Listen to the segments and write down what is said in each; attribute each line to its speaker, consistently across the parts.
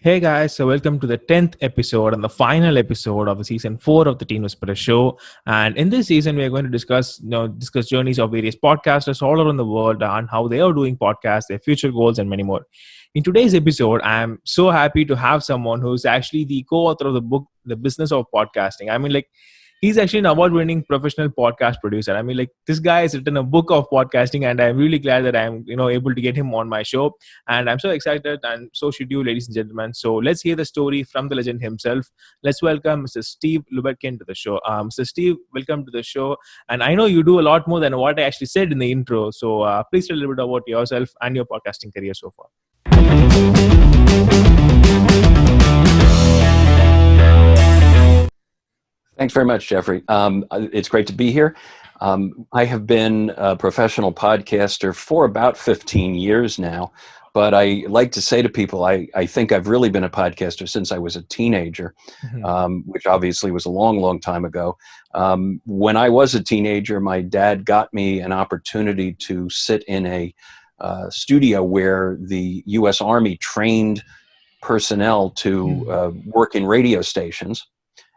Speaker 1: Hey guys, so welcome to the 10th episode and the final episode of the season 4 of the Teen Whisperer show. And in this season, we are going to discuss journeys of various podcasters all around the world and how they are doing podcasts, their future goals, and many more. In today's episode, I'm so happy to have someone who's actually the co-author of the book, The Business of Podcasting. He's actually an award-winning professional podcast producer. This guy has written a book of podcasting, and I'm really glad that I'm, able to get him on my show. And I'm so excited, and so should you, ladies and gentlemen. So let's hear the story from the legend himself. Let's welcome Mr. Steve Lubetkin to the show. Mr. Steve, welcome to the show. And I know you do a lot more than what I actually said in the intro. So please tell a little bit about yourself and your podcasting career so far.
Speaker 2: Thanks very much, Jeffrey. It's great to be here. I have been a professional podcaster for about 15 years now, but I like to say to people, I think I've really been a podcaster since I was a teenager, which obviously was a long, long time ago. When I was a teenager, my dad got me an opportunity to sit in a studio where the U.S. Army trained personnel to work in radio stations.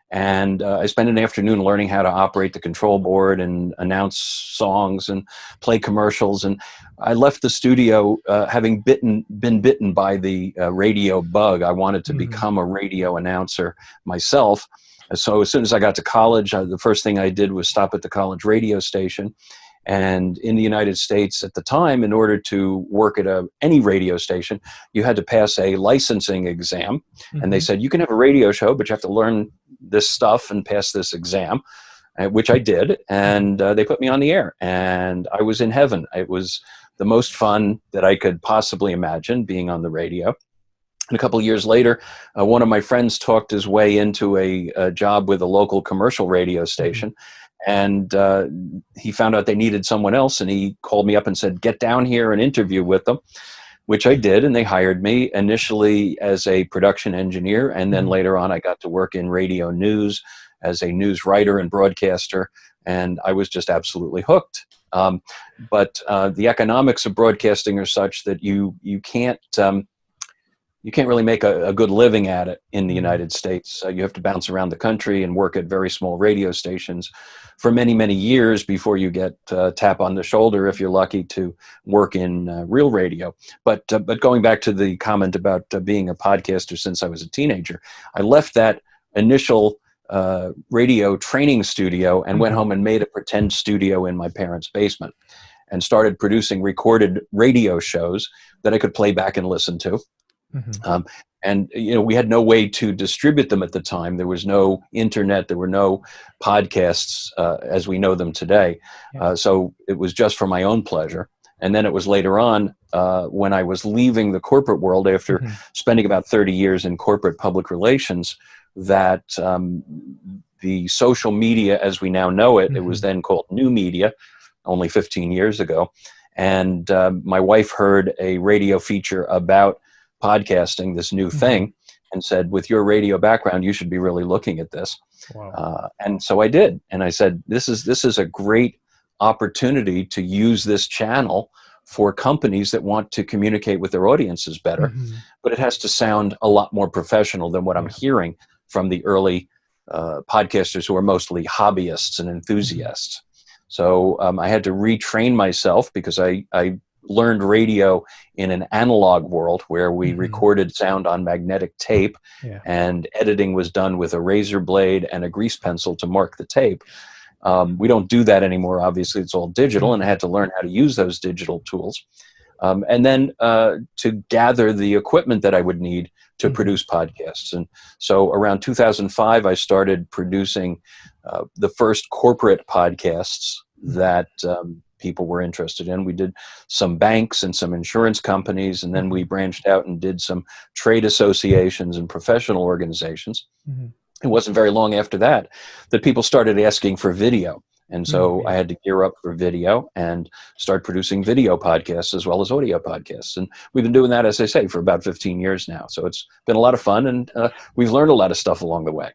Speaker 2: And I spent an afternoon learning how to operate the control board and announce songs and play commercials. And I left the studio having been bitten by the radio bug. I wanted to become a radio announcer myself. So as soon as I got to college, the first thing I did was stop at the college radio station. And in the United States at the time, in order to work at any radio station, you had to pass a licensing exam. And they said, you can have a radio show, but you have to learn this stuff and pass this exam, which I did. And they put me on the air. And I was in heaven. It was the most fun that I could possibly imagine, being on the radio. And a couple of years later, one of my friends talked his way into a job with a local commercial radio station. And he found out they needed someone else, and he called me up and said, get down here and interview with them, which I did. And they hired me initially as a production engineer. And then later on, I got to work in radio news as a news writer and broadcaster. And I was just absolutely hooked. But the economics of broadcasting are such that you can't really make a good living at it in the United States. You have to bounce around the country and work at very small radio stations for many, many years before you get a tap on the shoulder, if you're lucky, to work in real radio. But going back to the comment about being a podcaster since I was a teenager, I left that initial radio training studio and went home and made a pretend studio in my parents' basement and started producing recorded radio shows that I could play back and listen to. And we had no way to distribute them at the time. There was no internet. There were no podcasts as we know them today. So it was just for my own pleasure. And then it was later on when I was leaving the corporate world after spending about 30 years in corporate public relations that the social media as we now know it, it was then called new media, only 15 years ago. And my wife heard a radio feature about podcasting, this new thing, and said, with your radio background, you should be really looking at this. Wow. And so I did. And I said, this is a great opportunity to use this channel for companies that want to communicate with their audiences better. But it has to sound a lot more professional than what I'm hearing from the early podcasters who are mostly hobbyists and enthusiasts. So I had to retrain myself because I learned radio in an analog world where we recorded sound on magnetic tape and editing was done with a razor blade and a grease pencil to mark the tape. We don't do that anymore. Obviously, it's all digital, and I had to learn how to use those digital tools. And then to gather the equipment that I would need to produce podcasts. And so around 2005, I started producing the first corporate podcasts that people were interested in. We did some banks and some insurance companies, and then we branched out and did some trade associations and professional organizations. It wasn't very long after that people started asking for video. And so I had to gear up for video and start producing video podcasts as well as audio podcasts. And we've been doing that, as I say, for about 15 years now. So it's been a lot of fun, and we've learned a lot of stuff along the way.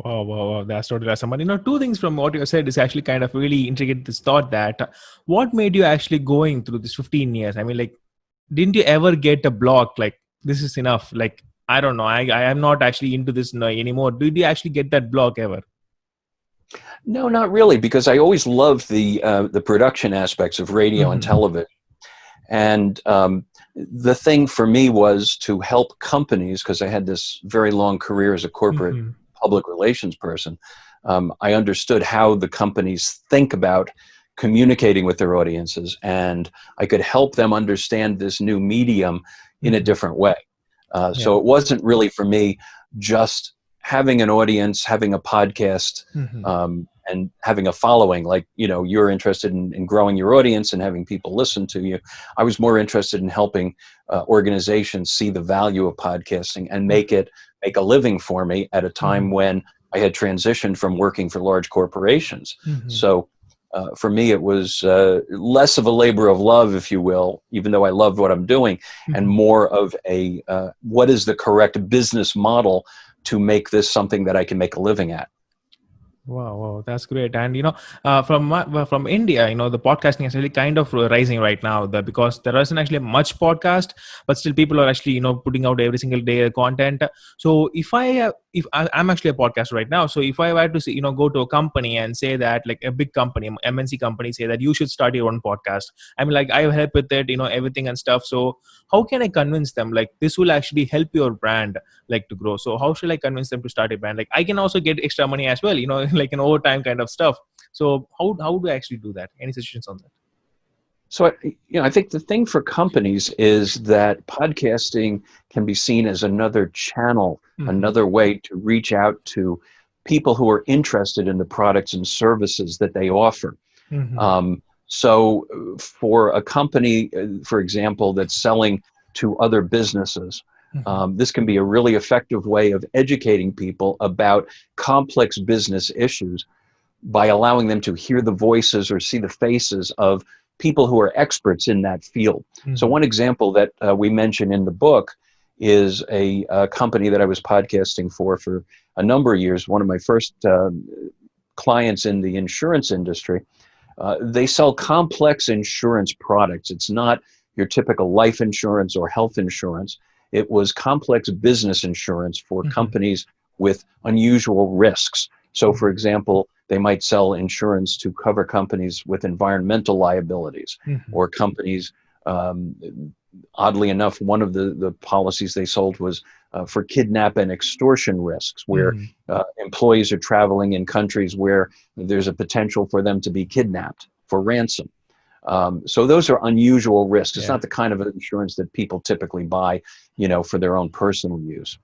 Speaker 1: Wow. That's totally awesome. But, two things from what you said is actually kind of really intricate this thought that what made you actually going through this 15 years? Didn't you ever get a block like, this is enough? Like, I don't know. I am not actually into this anymore. Did you actually get that block ever?
Speaker 2: No, not really, because I always loved the production aspects of radio and
Speaker 1: Mm-hmm.
Speaker 2: television. And the thing for me was to help companies, because I had this very long career as a corporate
Speaker 1: Mm-hmm.
Speaker 2: public relations person. I understood how the companies think about communicating with their audiences, and I could help them understand this new medium in a
Speaker 1: Mm-hmm.
Speaker 2: different way.
Speaker 1: Yeah.
Speaker 2: So it wasn't really for me just having an audience, having a podcast,
Speaker 1: Mm-hmm.
Speaker 2: and having a following. Like, you're interested in growing your audience and having people listen to you. I was more interested in helping organizations see the value of podcasting and make a living for me at a time
Speaker 1: Mm-hmm.
Speaker 2: when I had transitioned from working for large corporations.
Speaker 1: Mm-hmm.
Speaker 2: So for me, it was less of a labor of love, if you will, even though I loved what I'm doing, and
Speaker 1: Mm-hmm.
Speaker 2: more of a what is the correct business model to make this something that I can make a living at.
Speaker 1: Wow, wow, that's great. And from India, the podcasting is really kind of rising right now. Because there isn't actually much podcast, but still people are actually putting out every single day content. So I'm actually a podcaster right now, so if I were to go to a company and say that, like a big company, MNC company, say that you should start your own podcast. I mean, like, I help with it, everything and stuff. So how can I convince them like this will actually help your brand like to grow? So how should I convince them to start a brand? Like, I can also get extra money as well, like an overtime kind of stuff. So how do I actually do that? Any suggestions on that?
Speaker 2: So, I think the thing for companies is that podcasting can be seen as another channel,
Speaker 1: Mm-hmm.
Speaker 2: another way to reach out to people who are interested in the products and services that they offer.
Speaker 1: Mm-hmm.
Speaker 2: So, for a company, for example, that's selling to other businesses,
Speaker 1: Mm-hmm.
Speaker 2: this can be a really effective way of educating people about complex business issues by allowing them to hear the voices or see the faces of people who are experts in that field. So
Speaker 1: Mm-hmm.
Speaker 2: one example that we mention in the book is a company that I was podcasting for a number of years. One of my first clients in the insurance industry. They sell complex insurance products. It's not your typical life insurance or health insurance. It was complex business insurance for
Speaker 1: Mm-hmm.
Speaker 2: companies with unusual risks. So, for
Speaker 1: Mm-hmm.
Speaker 2: example, they might sell insurance to cover companies with environmental liabilities
Speaker 1: Mm-hmm.
Speaker 2: or companies. Um, Oddly enough, one of the policies they sold was for kidnap and extortion risks, where
Speaker 1: Mm-hmm.
Speaker 2: employees are traveling in countries where there's a potential for them to be kidnapped for ransom. So those are unusual risks. It's
Speaker 1: Yeah.
Speaker 2: not the kind of insurance that people typically buy, for their own personal use.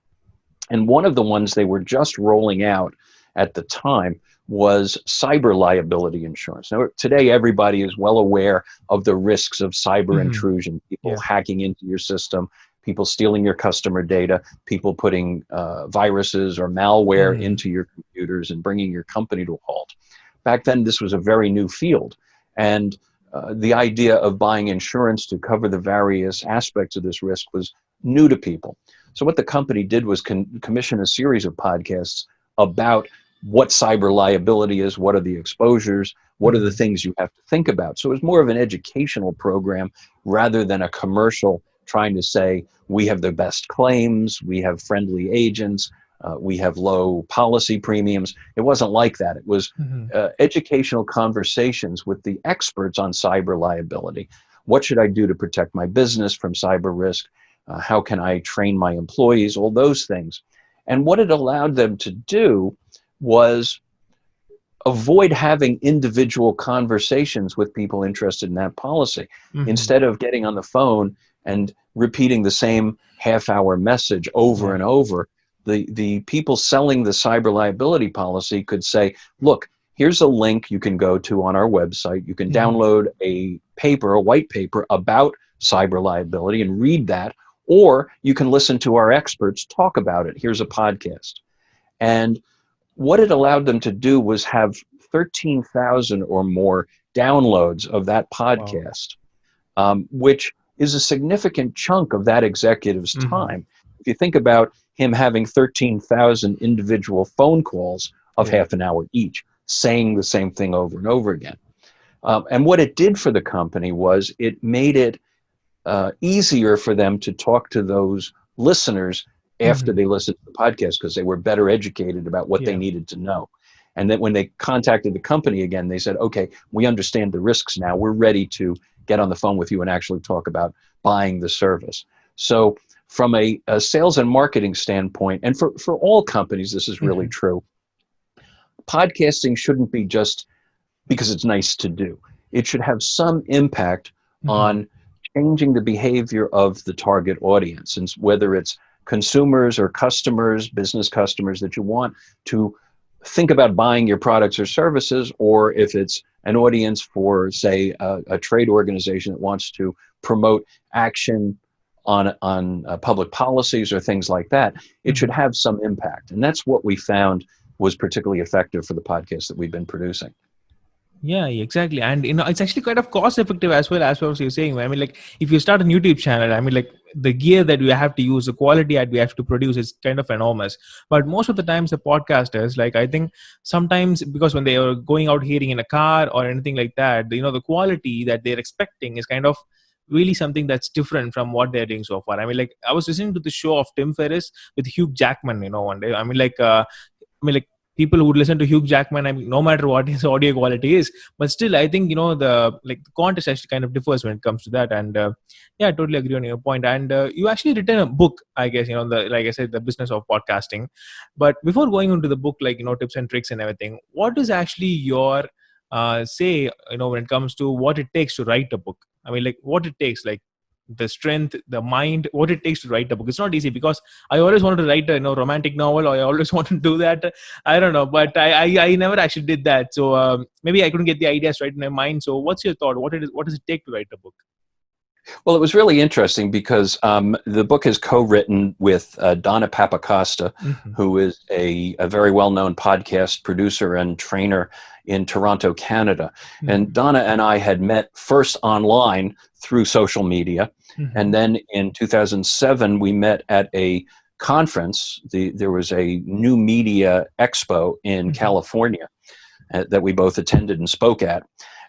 Speaker 2: And one of the ones they were just rolling out at the time was cyber liability insurance. Now, today, everybody is well aware of the risks of cyber
Speaker 1: Mm-hmm.
Speaker 2: intrusion, people
Speaker 1: Yeah.
Speaker 2: hacking into your system, people stealing your customer data, people putting viruses or malware
Speaker 1: Mm-hmm.
Speaker 2: into your computers and bringing your company to a halt. Back then, this was a very new field. And the idea of buying insurance to cover the various aspects of this risk was new to people. So what the company did was commission a series of podcasts about what cyber liability is, what are the exposures, what are the
Speaker 1: Mm-hmm.
Speaker 2: things you have to think about. So it was more of an educational program rather than a commercial trying to say, we have the best claims, we have friendly agents, we have low policy premiums. It wasn't like that. It was
Speaker 1: Mm-hmm.
Speaker 2: educational conversations with the experts on cyber liability. What should I do to protect my business from cyber risk? How can I train my employees? All those things. And what it allowed them to do was avoid having individual conversations with people interested in that policy.
Speaker 1: Mm-hmm.
Speaker 2: Instead of getting on the phone and repeating the same half-hour message over
Speaker 1: Yeah.
Speaker 2: and over, the people selling the cyber liability policy could say, look, here's a link you can go to on our website. You can
Speaker 1: Mm-hmm.
Speaker 2: download a white paper about cyber liability and read that, or you can listen to our experts talk about it. Here's a podcast. And what it allowed them to do was have 13,000 or more downloads of that
Speaker 1: Wow.
Speaker 2: podcast, which is a significant chunk of that executive's
Speaker 1: Mm-hmm.
Speaker 2: time. If you think about him having 13,000 individual phone calls of
Speaker 1: Yeah.
Speaker 2: half an hour each, saying the same thing over and over again. And what it did for the company was it made it easier for them to talk to those listeners after they listened to the podcast because they were better educated about what they
Speaker 1: Yeah.
Speaker 2: needed to know. And then when they contacted the company again, they said, okay, we understand the risks now. We're ready to get on the phone with you and actually talk about buying the service. So from a sales and marketing standpoint, and for all companies, this is really
Speaker 1: Hmm.
Speaker 2: true, podcasting shouldn't be just because it's nice to do. It should have some impact
Speaker 1: Hmm.
Speaker 2: on changing the behavior of the target audience, and whether it's consumers or customers, business customers that you want to think about buying your products or services, or if it's an audience for, say, a trade organization that wants to promote action on public policies or things like that, it should
Speaker 1: Hmm.
Speaker 2: have some impact. And that's what we found was particularly effective for the podcast that we've been producing.
Speaker 1: Yeah, exactly. And it's actually kind of cost effective as well as you're saying. I mean, like if you start a YouTube channel, I mean, like the gear that we have to use, the quality that we have to produce is kind of enormous. But most of the times, the podcasters, like I think sometimes because when they are going out hearing in a car or anything like that, the quality that they're expecting is kind of really something that's different from what they're doing so far. I mean, like I was listening to the show of Tim Ferriss with Hugh Jackman, one day. I mean, like people who would listen to Hugh Jackman, I mean, no matter what his audio quality is, but still, I think the context actually kind of differs when it comes to that. And yeah, I totally agree on your point. And you actually written a book, I guess, the like I said, the business of podcasting. But before going into the book, like tips and tricks and everything, what is actually your say, when it comes to what it takes to write a book? I mean, like what it takes, like the strength, the mind, what it takes to write a book. It's not easy because I always wanted to write a romantic novel, or I always wanted to do that. I don't know, but I never actually did that. So maybe I couldn't get the ideas right in my mind. So what's your thought? What does it take to write a book?
Speaker 2: Well, it was really interesting because the book is co-written with Donna Papacosta,
Speaker 1: Mm-hmm.
Speaker 2: who is a very well-known podcast producer and trainer in Toronto, Canada. And
Speaker 1: Mm-hmm.
Speaker 2: Donna and I had met first online through social media.
Speaker 1: Mm-hmm.
Speaker 2: And then in 2007, we met at a conference. There was a new media expo in
Speaker 1: Mm-hmm.
Speaker 2: California that we both attended and spoke at.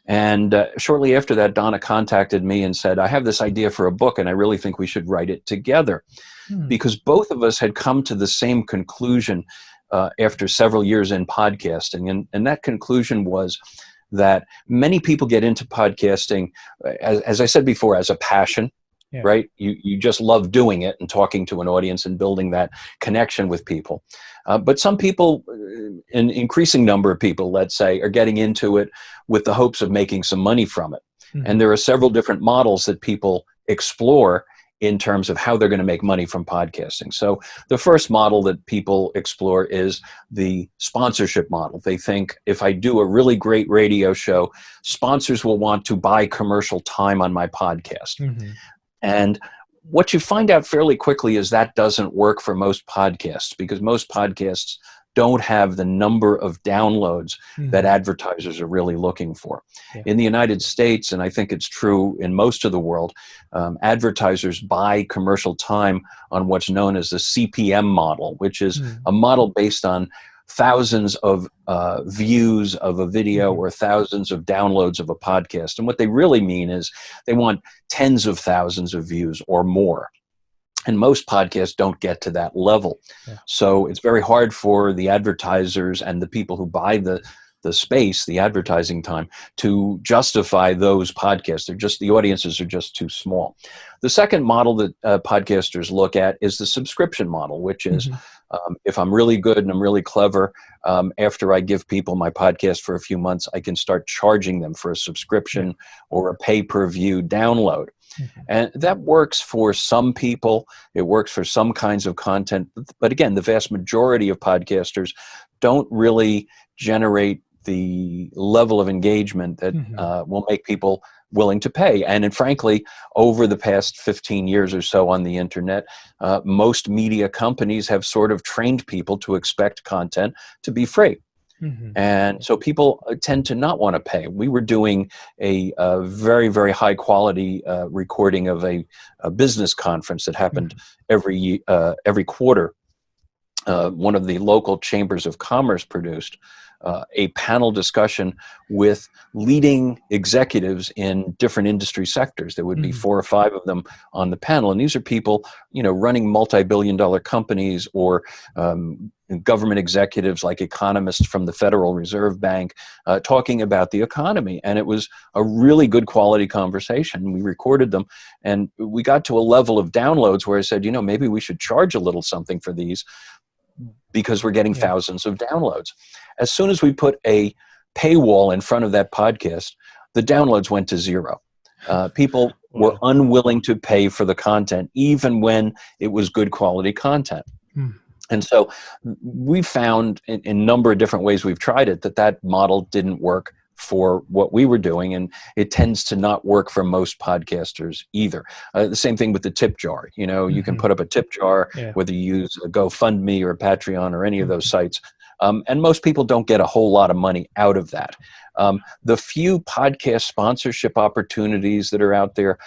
Speaker 2: And shortly after that, Donna contacted me and said, I have this idea for a book, and I really think we should write it together. Because both of us had come to the same conclusion after several years in podcasting. And that conclusion was that many people get into podcasting, as I said before, as a passion.
Speaker 1: Yeah.
Speaker 2: Right? You just love doing it and talking to an audience and building that connection with people. But some people, an increasing number of people, let's say, are getting into it with the hopes of making some money from it.
Speaker 1: Mm-hmm.
Speaker 2: And there are several different models that people explore in terms of how they're going to make money from podcasting. So the first model that people explore is the sponsorship model. They think if I do a really great radio show, sponsors will want to buy commercial time on my podcast.
Speaker 1: Mm-hmm.
Speaker 2: And what you find out fairly quickly is that doesn't work for most podcasts, because most podcasts don't have the number of downloads that
Speaker 1: Mm-hmm.
Speaker 2: advertisers are really looking for.
Speaker 1: Yeah.
Speaker 2: In the United States, and I think it's true in most of the world, advertisers buy commercial time on what's known as the CPM model, which is a model based on thousands of views of a video
Speaker 1: Mm-hmm.
Speaker 2: or thousands of downloads of a podcast. And what they really mean is they want tens of thousands of views or more. And most podcasts don't get to that level.
Speaker 1: Yeah.
Speaker 2: So it's very hard for the advertisers and the people who buy the space, the advertising time, to justify those podcasts. The audiences are just too small. The second model that podcasters look at is the subscription model, which is if I'm really good and I'm really clever, after I give people my podcast for a few months, I can start charging them for a subscription or a pay-per-view download.
Speaker 1: Mm-hmm.
Speaker 2: And that works for some people. It works for some kinds of content. But again, the vast majority of podcasters don't really generate the level of engagement that will make people willing to pay. And frankly, over the past 15 years or so on the internet, most media companies have sort of trained people to expect content to be free.
Speaker 1: Mm-hmm.
Speaker 2: And so people tend to not want to pay. We were doing a very, very high quality recording of a business conference that happened every quarter. One of the local chambers of commerce produced a panel discussion with leading executives in different industry sectors. There would be 4 or 5 of them on the panel, and these are people, running multi-billion-dollar companies, or government executives like economists from the Federal Reserve Bank, talking about the economy. And it was a really good quality conversation. We recorded them, and we got to a level of downloads where I said, maybe we should charge a little something for these, because we're getting thousands of downloads. As soon as we put a paywall in front of that podcast, the downloads went to 0. People were unwilling to pay for the content, even when it was good quality content. And so we found in a number of different ways we've tried it, that model didn't work for what we were doing, and it tends to not work for most podcasters either. The same thing with the tip jar. You can put up a tip jar, whether you use a GoFundMe or a Patreon or any of those sites, and most people don't get a whole lot of money out of that. The few podcast sponsorship opportunities that are out there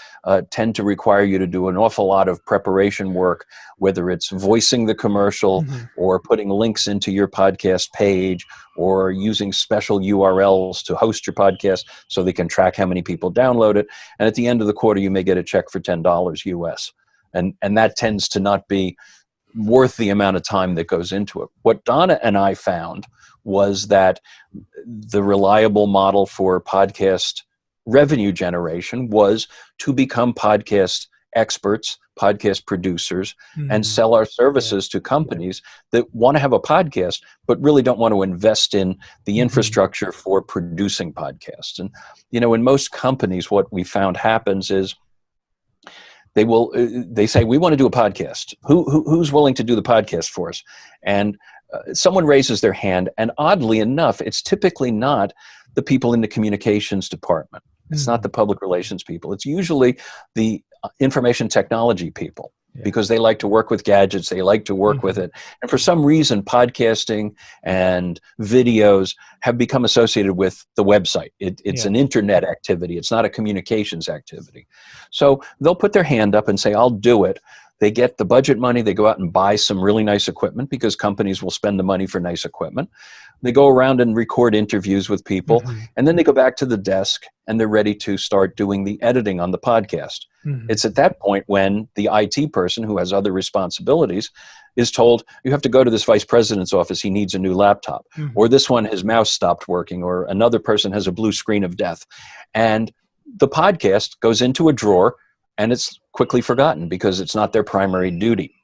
Speaker 2: tend to require you to do an awful lot of preparation work, whether it's voicing the commercial or putting links into your podcast page, or using special URLs to host your podcast so they can track how many people download it. And at the end of the quarter, you may get a check for $10 US. And that tends to not be worth the amount of time that goes into it. What Donna and I found was that the reliable model for podcast revenue generation was to become podcast experts, podcast producers, and sell our services to companies that want to have a podcast, but really don't want to invest in the infrastructure for producing podcasts. And, in most companies, what we found happens is they say, we want to do a podcast. Who's willing to do the podcast for us? And someone raises their hand, and oddly enough, it's typically not the people in the communications department. It's not the public relations people. It's usually the information technology people, because they like to work with gadgets. They like to work with it. And for some reason, podcasting and videos have become associated with the website. It's an internet activity. It's not a communications activity. So they'll put their hand up and say, I'll do it. They get the budget money. They go out and buy some really nice equipment, because companies will spend the money for nice equipment. They go around and record interviews with people, and then they go back to the desk and they're ready to start doing the editing on the podcast. It's at that point when the IT person, who has other responsibilities, is told, you have to go to this vice president's office. He needs a new laptop. Or this one, his mouse stopped working. Or another person has a blue screen of death. And the podcast goes into a drawer, and it's quickly forgotten because it's not their primary duty.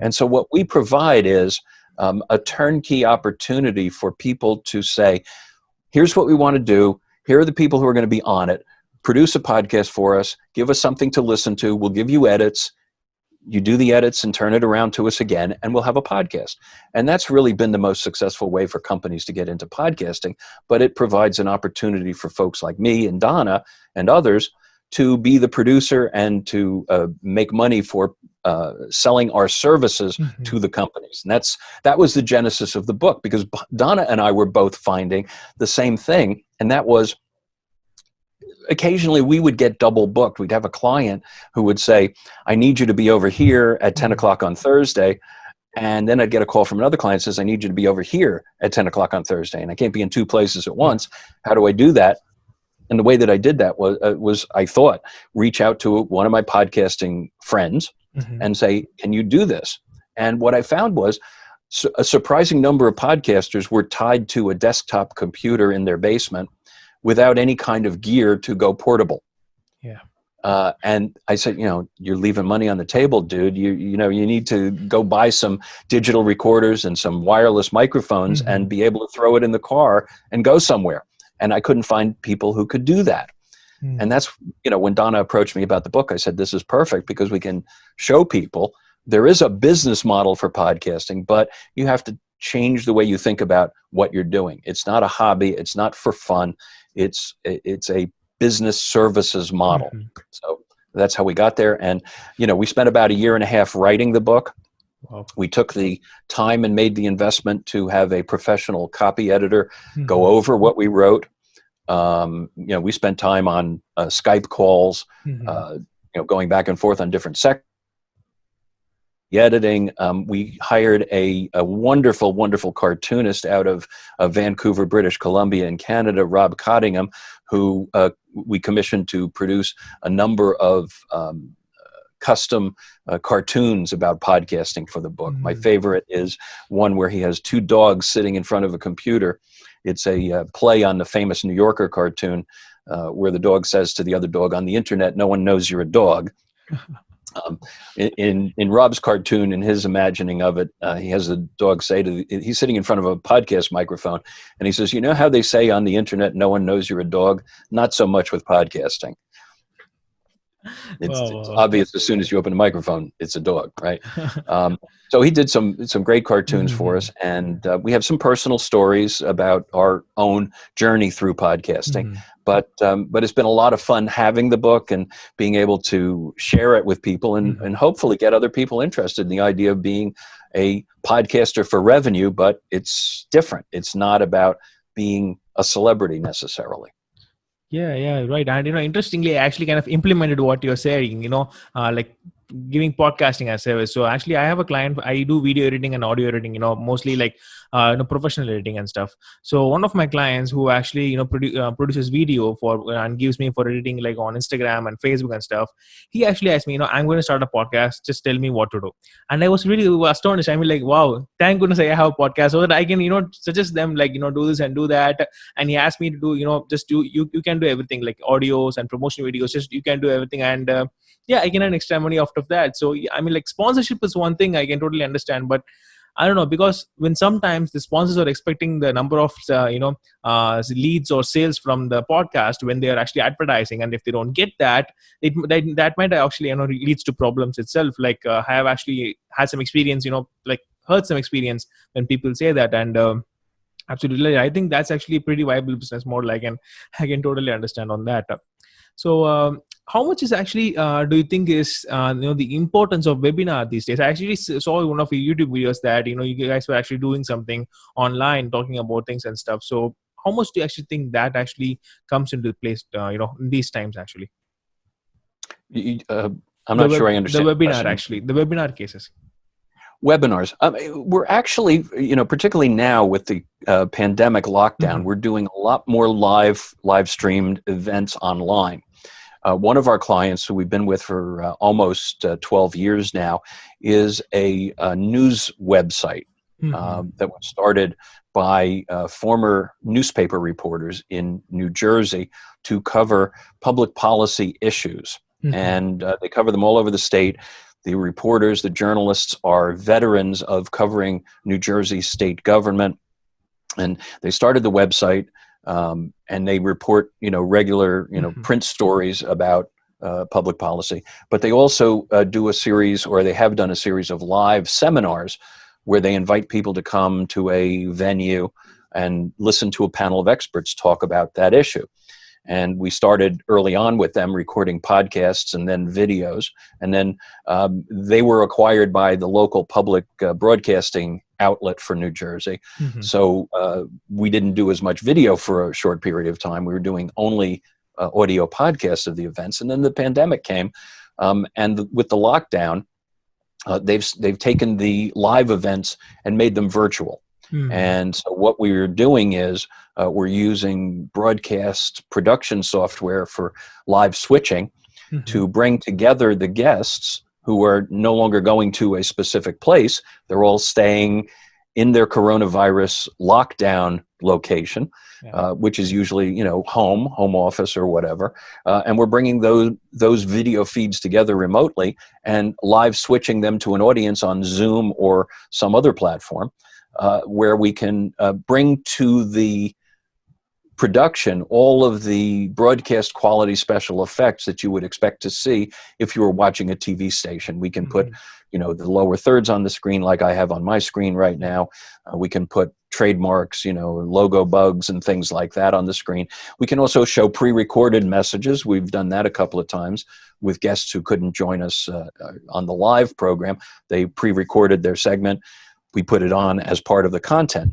Speaker 2: And so what we provide is a turnkey opportunity for people to say, here's what we want to do. Here are the people who are going to be on it. Produce a podcast for us. Give us something to listen to. We'll give you edits. You do the edits and turn it around to us again, and we'll have a podcast. And that's really been the most successful way for companies to get into podcasting. But it provides an opportunity for folks like me and Donna and others to be the producer and to make money for selling our services to the companies. And that was the genesis of the book, because Donna and I were both finding the same thing, and that was, occasionally we would get double booked. We'd have a client who would say, I need you to be over here at 10 o'clock on Thursday. And then I'd get a call from another client that says, I need you to be over here at 10 o'clock on Thursday. And I can't be in 2 places at once. How do I do that? And the way that I did that was I thought, reach out to one of my podcasting friends and say, can you do this? And what I found was a surprising number of podcasters were tied to a desktop computer in their basement without any kind of gear to go portable. And I said, you're leaving money on the table, dude. You need to go buy some digital recorders and some wireless microphones and be able to throw it in the car and go somewhere. And I couldn't find people who could do that. And that's, when Donna approached me about the book, I said, this is perfect, because we can show people there is a business model for podcasting, but you have to change the way you think about what you're doing. It's not a hobby. It's not for fun. It's a business services model. So that's how we got there. And, we spent about 1.5 years writing the book.
Speaker 1: Wow.
Speaker 2: We took the time and made the investment to have a professional copy editor go over what we wrote. We spent time on Skype calls, going back and forth on different sections. the editing. We hired a wonderful, wonderful cartoonist out of Vancouver, British Columbia in Canada, Rob Cottingham, who we commissioned to produce a number of custom cartoons about podcasting for the book. My favorite is one where he has two dogs sitting in front of a computer. It's a play on the famous New Yorker cartoon where the dog says to the other dog, "On the internet, no one knows you're a dog." In Rob's cartoon, in his imagining of it, he has the dog say he's sitting in front of a podcast microphone, and he says, "You know how they say on the internet, no one knows you're a dog? Not so much with podcasting." It's
Speaker 1: Wow.
Speaker 2: obvious as soon as you open a microphone, it's a dog, right? So he did some great cartoons for us, and we have some personal stories about our own journey through podcasting. But it's been a lot of fun having the book and being able to share it with people and hopefully get other people interested in the idea of being a podcaster for revenue. But it's different. It's not about being a celebrity necessarily.
Speaker 1: Yeah, right. And interestingly, I actually kind of implemented what you're saying. Like giving podcasting as service. So actually, I have a client. I do video editing and audio editing. Mostly like professional editing and stuff. So one of my clients who actually produces video for and gives me for editing like on Instagram and Facebook and stuff. He actually asked me, I'm going to start a podcast. Just tell me what to do. And I was really astonished. I mean, like, wow, thank goodness I have a podcast so that I can suggest them like do this and do that. And he asked me to do just do you can do everything like audios and promotion videos. Just you can do everything and. Yeah, I can earn extra money out of that. So I mean, like sponsorship is one thing I can totally understand, but I don't know, because when sometimes the sponsors are expecting the number of leads or sales from the podcast when they are actually advertising, and if they don't get that, that might actually leads to problems itself. Like I have actually had some experience, like heard some experience when people say that, and absolutely, I think that's actually a pretty viable business model. I can totally understand on that. So, how much is actually do you think is the importance of webinar these days? I actually saw one of your YouTube videos that you guys were actually doing something online, talking about things and stuff. So, how much do you actually think that actually comes into place? In these times actually.
Speaker 2: I'm not sure I understand
Speaker 1: the webinar actually, the webinar cases.
Speaker 2: Webinars. We're actually, particularly now with the pandemic lockdown, we're doing a lot more live streamed events online. One of our clients who we've been with for almost 12 years now is a news website that was started by former newspaper reporters in New Jersey to cover public policy issues. And they cover them all over the state. The reporters, the journalists are veterans of covering New Jersey state government. And they started the website and they report, regular, print stories about public policy. But they also do a series, or they have done a series of live seminars where they invite people to come to a venue and listen to a panel of experts talk about that issue. And we started early on with them recording podcasts and then videos. And then they were acquired by the local public broadcasting outlet for New Jersey. So we didn't do as much video for a short period of time. We were doing only audio podcasts of the events. And then the pandemic came. And with the lockdown, they've taken the live events and made them virtual. And so what we're doing is we're using broadcast production software for live switching to bring together the guests who are no longer going to a specific place. They're all staying in their coronavirus lockdown location, which is usually, home office or whatever. And we're bringing those video feeds together remotely and live switching them to an audience on Zoom or some other platform. Where we can bring to the production all of the broadcast quality special effects that you would expect to see if you were watching a TV station. We can put, the lower thirds on the screen like I have on my screen right now. We can put trademarks, logo bugs and things like that on the screen. We can also show pre-recorded messages. We've done that a couple of times with guests who couldn't join us on the live program. They pre-recorded their segment. We put it on as part of the content.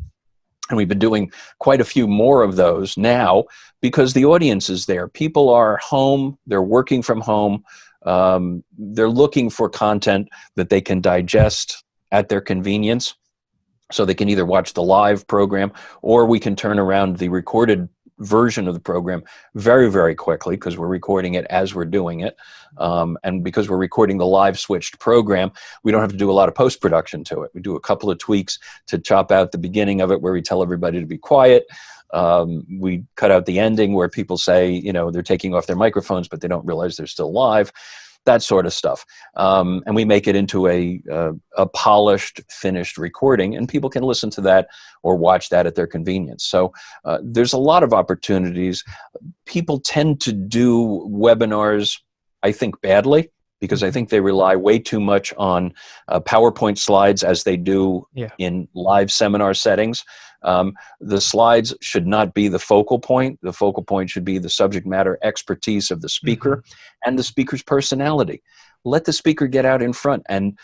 Speaker 2: And we've been doing quite a few more of those now because the audience is there. People are home. They're working from home. They're looking for content that they can digest at their convenience. So they can either watch the live program, or we can turn around the recorded version of the program very, very quickly, because we're recording it as we're doing it. And because we're recording the live switched program, we don't have to do a lot of post-production to it. We do a couple of tweaks to chop out the beginning of it where we tell everybody to be quiet. We cut out the ending where people say, they're taking off their microphones, but they don't realize they're still live. That sort of stuff. And we make it into a polished, finished recording, and people can listen to that or watch that at their convenience. So there's a lot of opportunities. People tend to do webinars, I think, badly, because I think they rely way too much on PowerPoint slides as they do in live seminar settings. The slides should not be the focal point. The focal point should be the subject matter expertise of the speaker and the speaker's personality. Let the speaker get out in front and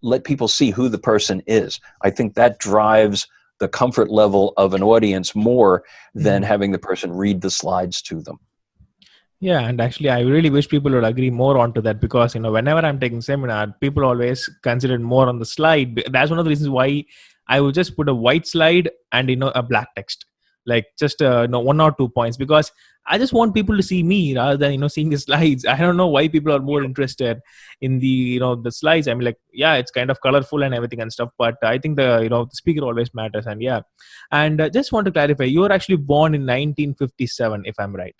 Speaker 2: let people see who the person is. I think that drives the comfort level of an audience more than having the person read the slides to them.
Speaker 1: Yeah, and actually, I really wish people would agree more onto that, because whenever I'm taking seminar, people always consider more on the slide. That's one of the reasons why I would just put a white slide and a black text, like just 1 or 2 points, because I just want people to see me rather than seeing the slides. I don't know why people are more interested in the slides. I mean, like, yeah, it's kind of colorful and everything and stuff, but I think the speaker always matters. And just want to clarify, you were actually born in 1957, if I'm right.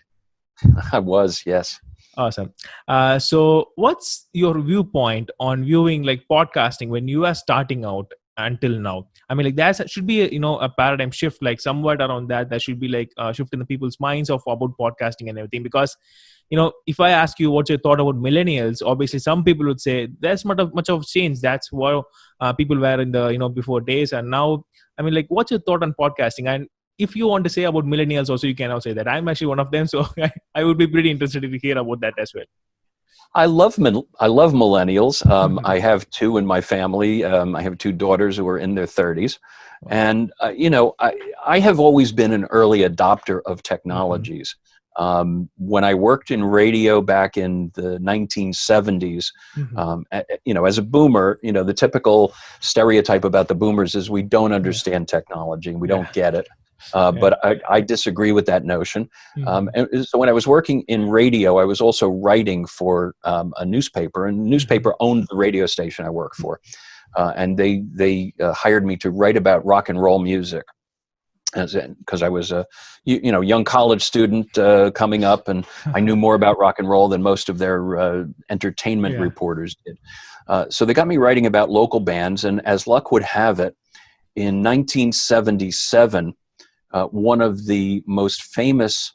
Speaker 2: I was, yes.
Speaker 1: Awesome. So what's your viewpoint on viewing like podcasting when you are starting out until now? I mean, like, that should be a paradigm shift, like somewhat around that. There should be like a shift in the people's minds about podcasting and everything. Because if I ask you what's your thought about millennials, obviously some people would say there's much of change. That's what people were in the before days, and now. I mean, like, what's your thought on podcasting? And if you want to say about millennials also, you can now say that. I'm actually one of them, so I would be pretty interested to hear about that as well.
Speaker 2: I love millennials. I have 2 in my family. I have 2 daughters who are in their 30s. And, I have always been an early adopter of technologies. When I worked in radio back in the 1970s, as a boomer, the typical stereotype about the boomers is we don't understand technology and we don't get it. But I disagree with that notion. And so when I was working in radio, I was also writing for a newspaper, and the newspaper owned the radio station I worked for. And they hired me to write about rock and roll music, because I was a young college student coming up, and I knew more about rock and roll than most of their entertainment reporters did. So they got me writing about local bands, and as luck would have it, in 1977, one of the most famous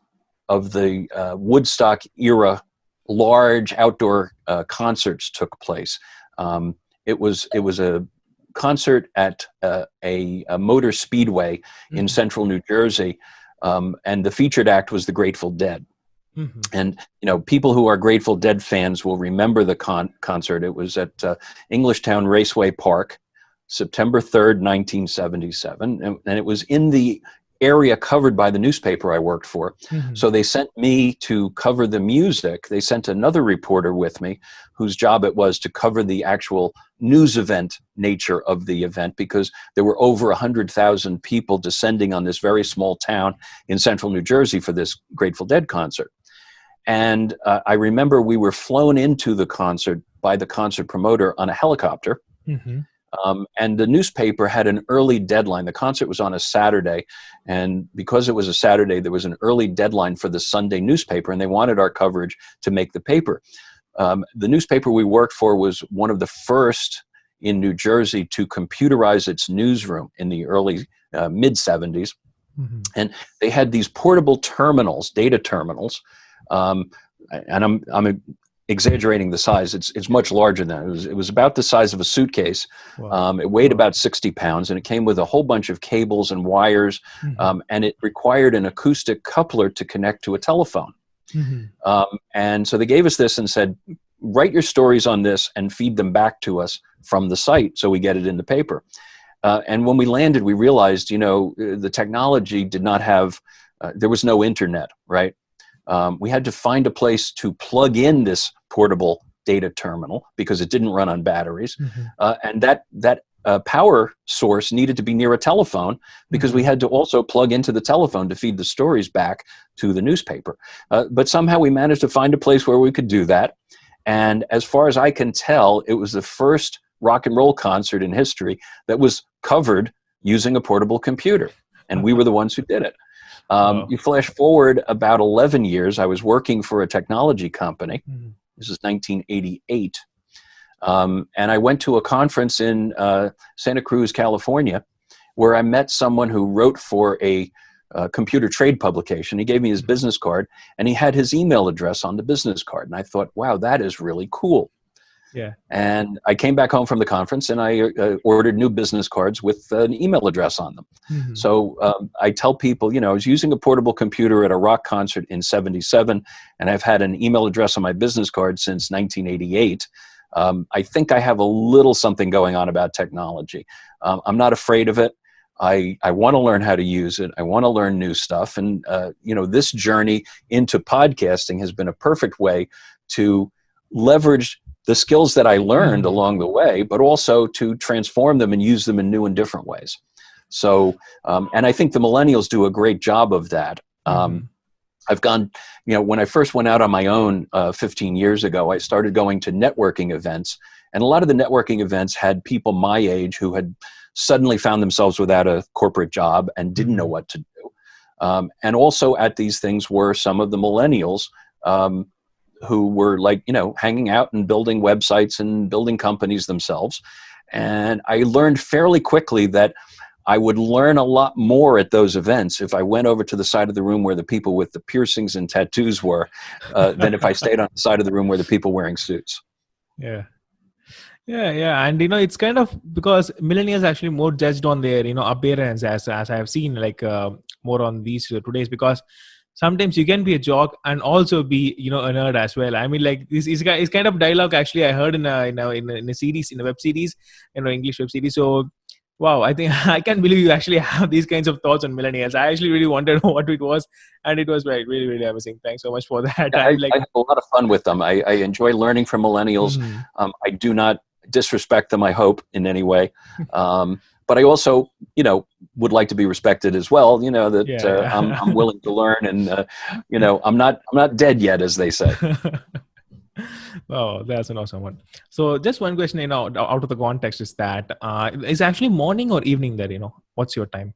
Speaker 2: of the Woodstock era large outdoor concerts took place. It was a concert at a motor speedway in central New Jersey, and the featured act was the Grateful Dead. And people who are Grateful Dead fans will remember the concert. It was at Englishtown Raceway Park, September 3rd, 1977, and it was in the area covered by the newspaper I worked for. So they sent me to cover the music. They sent another reporter with me whose job it was to cover the actual news event nature of the event, because there were over 100,000 people descending on this very small town in central New Jersey for this Grateful Dead concert. And I remember we were flown into the concert by the concert promoter on a helicopter. And the newspaper had an early deadline. The concert was on a Saturday, and because it was a Saturday, there was an early deadline for the Sunday newspaper, and they wanted our coverage to make the paper. The newspaper we worked for was one of the first in New Jersey to computerize its newsroom in the early mid-'70s. And they had these portable terminals, data terminals, and I'm exaggerating the size. It's much larger than that. It was about the size of a suitcase. Wow. It weighed about 60 pounds, and it came with a whole bunch of cables and wires, and it required an acoustic coupler to connect to a telephone. And so they gave us this and said, write your stories on this and feed them back to us from the site so we get it in the paper. And when we landed, we realized, the technology did not have, there was no internet, right? We had to find a place to plug in this portable data terminal because it didn't run on batteries.
Speaker 1: Mhm.
Speaker 2: And that power source needed to be near a telephone because we
Speaker 1: Mhm.
Speaker 2: had to also plug into the telephone to feed the stories back to the newspaper. But somehow we managed to find a place where we could do that. And as far as I can tell, it was the first rock and roll concert in history that was covered using a portable computer. And we were the ones who did it.
Speaker 1: Wow.
Speaker 2: You flash forward about 11 years, I was working for a technology company.
Speaker 1: Mhm.
Speaker 2: This is 1988. And I went to a conference in Santa Cruz, California, where I met someone who wrote for a computer trade publication. He gave me his business card, and he had his email address on the business card. And I thought, wow, that is really cool.
Speaker 1: Yeah.
Speaker 2: And I came back home from the conference, and I ordered new business cards with an email address on them.
Speaker 1: Mhm.
Speaker 2: So I tell people, I was using a portable computer at a rock concert in '77, and I've had an email address on my business card since 1988. I think I have a little something going on about technology. I'm not afraid of it. I want to learn how to use it. I want to learn new stuff. And, this journey into podcasting has been a perfect way to leverage the skills that I learned
Speaker 1: Mhm.
Speaker 2: along the way, but also to transform them and use them in new and different ways. So, and I think the millennials do a great job of that.
Speaker 1: Mhm.
Speaker 2: I've gone, when I first went out on my own 15 years ago, I started going to networking events. And a lot of the networking events had people my age who had suddenly found themselves without a corporate job and didn't know
Speaker 1: Mhm.
Speaker 2: what to do. And also at these things were some of the millennials who were hanging out and building websites and building companies themselves. And I learned fairly quickly that I would learn a lot more at those events if I went over to the side of the room where the people with the piercings and tattoos were, than if I stayed on the side of the room where the people wearing suits.
Speaker 1: Yeah. Yeah, yeah, and it's kind of because millennials actually more judged on their appearance, as I have seen, like more on these today's, because sometimes you can be a jock and also be a nerd as well. I mean, like this is kind of dialogue actually I heard in a series, in a web series, English web series. So wow, I think I can't believe you actually have these kinds of thoughts on millennials. I actually really wanted what it was, and it was really really really amazing. Thanks so much for that.
Speaker 2: Yeah,
Speaker 1: And like,
Speaker 2: I have a lot of fun with them. I enjoy learning from millennials.
Speaker 1: mhm.
Speaker 2: I do not disrespect them, I hope, in any way. But I also, would like to be respected as well. That
Speaker 1: Yeah,
Speaker 2: I'm
Speaker 1: yeah.
Speaker 2: willing to learn, and I'm not dead yet, as they say.
Speaker 1: Oh, that's an awesome one. So, just one question, out of the context is that is actually morning or evening there? What's your time?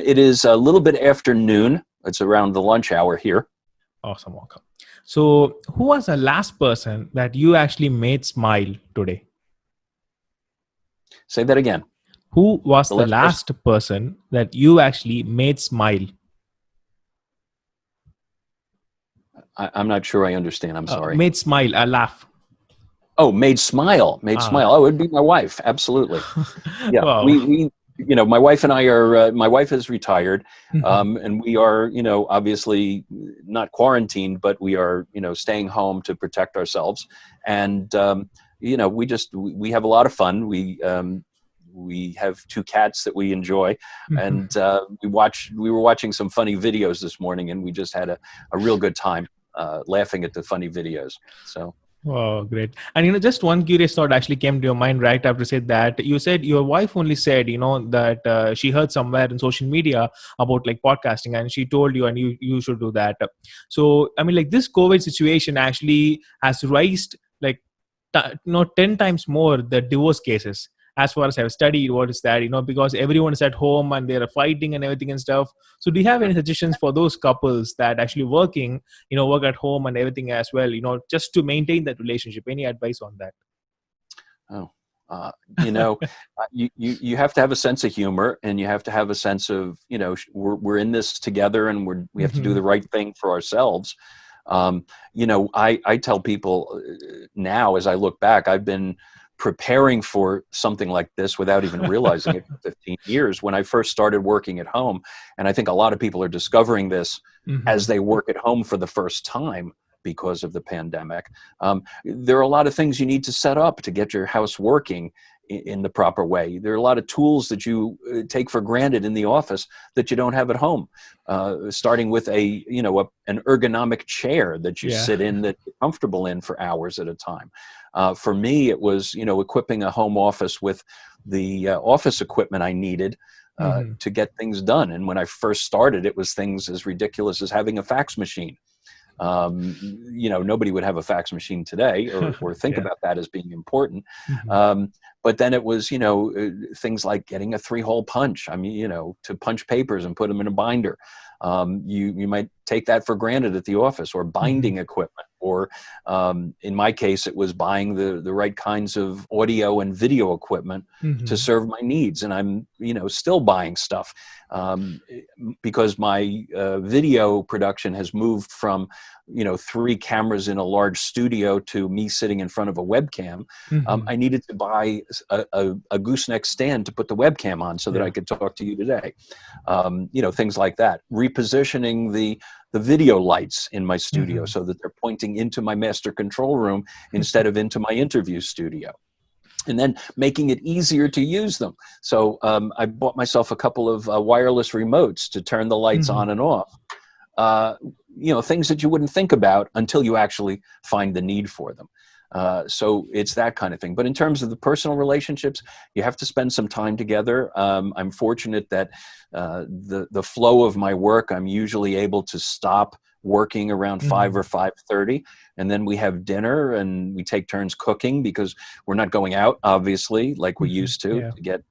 Speaker 2: It is a little bit after noon. It's around the lunch hour here.
Speaker 1: Awesome, awesome. So, who was the last person that you actually made smile today?
Speaker 2: Say that again.
Speaker 1: Who was
Speaker 2: The
Speaker 1: the
Speaker 2: last person.
Speaker 1: last person that you actually made smile?
Speaker 2: I'm not sure I understand. I'm sorry.
Speaker 1: Made smile, a laugh.
Speaker 2: Oh, made smile. Made
Speaker 1: Ah,
Speaker 2: smile. Oh, it would be my wife. Absolutely. Yeah,
Speaker 1: wow.
Speaker 2: we my wife and I are, my wife is retired,
Speaker 1: Mhm.
Speaker 2: and we are, obviously not quarantined, but we are, staying home to protect ourselves. And, we have a lot of fun. We have two cats that we enjoy,
Speaker 1: Mhm.
Speaker 2: and we were watching some funny videos this morning, and we just had a real good time laughing at the funny videos. So.
Speaker 1: Oh, great. And just one curious thought actually came to your mind right after you said that. You said your wife only said, that she heard somewhere in social media about like podcasting, and she told you, and you should do that. So, I mean, like this COVID situation actually has raised like 10 times more the divorce cases. As far as I've studied, what is that, because everyone is at home and they're fighting and everything and stuff. So do you have any suggestions for those couples that actually work at home and everything as well, just to maintain that relationship? Any advice on that?
Speaker 2: Oh, uh, you know, you have to have a sense of humor, and you have to have a sense of, we're in this together, and we have to do
Speaker 1: Hmm.
Speaker 2: the right thing for ourselves. I tell people now, as I look back, I've been preparing for something like this without even realizing it for 15 years when I first started working at home. And I think a lot of people are discovering this
Speaker 1: Hmm.
Speaker 2: as they work at home for the first time because of the pandemic. There are a lot of things you need to set up to get your house working in the proper way. There are a lot of tools that you take for granted in the office that you don't have at home. Starting with an ergonomic chair that you
Speaker 1: Yeah.
Speaker 2: sit in that you're comfortable in for hours at a time. For me, it was equipping a home office with the office equipment I needed to get things done. And when I first started, it was things as ridiculous as having a fax machine. Nobody would have a fax machine today or think
Speaker 1: Yeah.
Speaker 2: about that as being important.
Speaker 1: Mhm.
Speaker 2: But then it was, things like getting a 3-hole punch. I mean, to punch papers and put them in a binder. You might take that for granted at the office, or
Speaker 1: Mhm.
Speaker 2: binding equipment, or in my case, it was buying the right kinds of audio and video equipment to
Speaker 1: Mhm.
Speaker 2: serve my needs. And I'm, still buying stuff because my video production has moved from, 3 cameras in a large studio to me sitting in front of a webcam.
Speaker 1: Mhm.
Speaker 2: I needed to buy a gooseneck stand to put the webcam on so that I
Speaker 1: Yeah.
Speaker 2: could talk to you today. Things like that. Repositioning the video lights in my studio
Speaker 1: Mhm.
Speaker 2: so that they're pointing into my master control room instead of into my interview studio. And then making it easier to use them. So I bought myself a couple of wireless remotes to turn the lights on
Speaker 1: Mhm.
Speaker 2: and off. Uh, Things that you wouldn't think about until you actually find the need for them. So it's that kind of thing. But in terms of the personal relationships, you have to spend some time together. I'm fortunate that the flow of my work, I'm usually able to stop working around 5 or
Speaker 1: Mhm.
Speaker 2: 5:30, and then we have dinner and we take turns cooking because we're not going out, obviously, like we
Speaker 1: Mhm.
Speaker 2: used to
Speaker 1: Yeah.
Speaker 2: get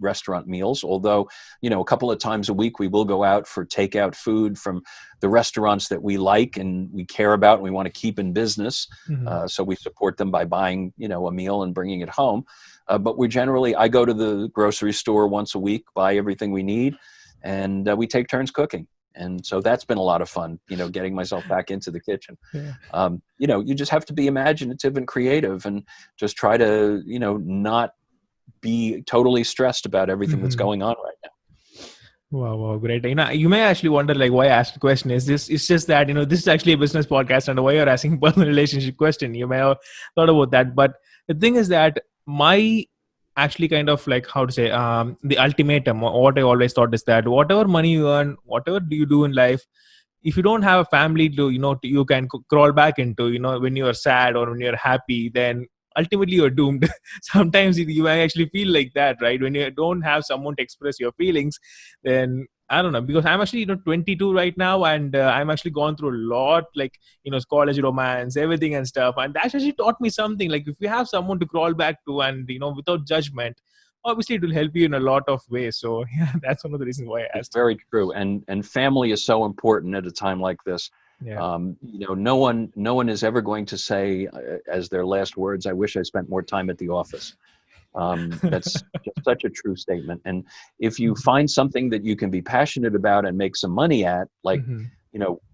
Speaker 2: restaurant meals. Although, a couple of times a week we will go out for takeout food from the restaurants that we like and we care about and we want to keep in business.
Speaker 1: Mhm.
Speaker 2: So we support them by buying, a meal and bringing it home. But I go to the grocery store once a week, buy everything we need, and we take turns cooking. And so that's been a lot of fun, getting myself back into the kitchen.
Speaker 1: Yeah.
Speaker 2: You just have to be imaginative and creative and just try to, not be totally stressed about everything that's
Speaker 1: Mhm.
Speaker 2: going on right now.
Speaker 1: Wow, wow, great. You may actually wonder like why I asked the question. Is this? It's just that this is actually a business podcast, and why you're asking personal relationship question. You may have thought about that, but the thing is that my actually kind of like how to say the ultimatum. What I always thought is that whatever money you earn, whatever do you do in life, if you don't have a family to you can crawl back into when you're sad or when you're happy, then ultimately you're doomed. Sometimes you may actually feel like that, right? When you don't have someone to express your feelings, then I don't know, because I'm actually 22 right now, and I'm actually gone through a lot, like college romance, everything and stuff, and that actually taught me something. Like if you have someone to crawl back to, and without judgment, obviously it will help you in a lot of ways. So yeah, that's one of the reasons why I
Speaker 2: It's
Speaker 1: asked.
Speaker 2: very true, and family is so important at a time like this.
Speaker 1: Yeah.
Speaker 2: No one is ever going to say as their last words, "I wish I spent more time at the office." That's just such a true statement. And if you
Speaker 1: Mhm.
Speaker 2: find something that you can be passionate about and make some money at, like,
Speaker 1: Mhm.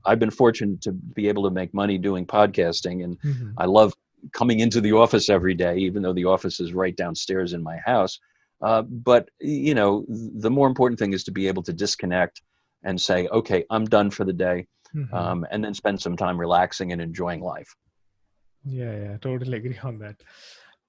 Speaker 2: I've been fortunate to be able to make money doing podcasting, and
Speaker 1: Mhm.
Speaker 2: I love coming into the office every day, even though the office is right downstairs in my house. But the more important thing is to be able to disconnect and say, okay, I'm done for the day,
Speaker 1: Mhm.
Speaker 2: and then spend some time relaxing and enjoying life.
Speaker 1: Yeah, yeah, totally agree on that.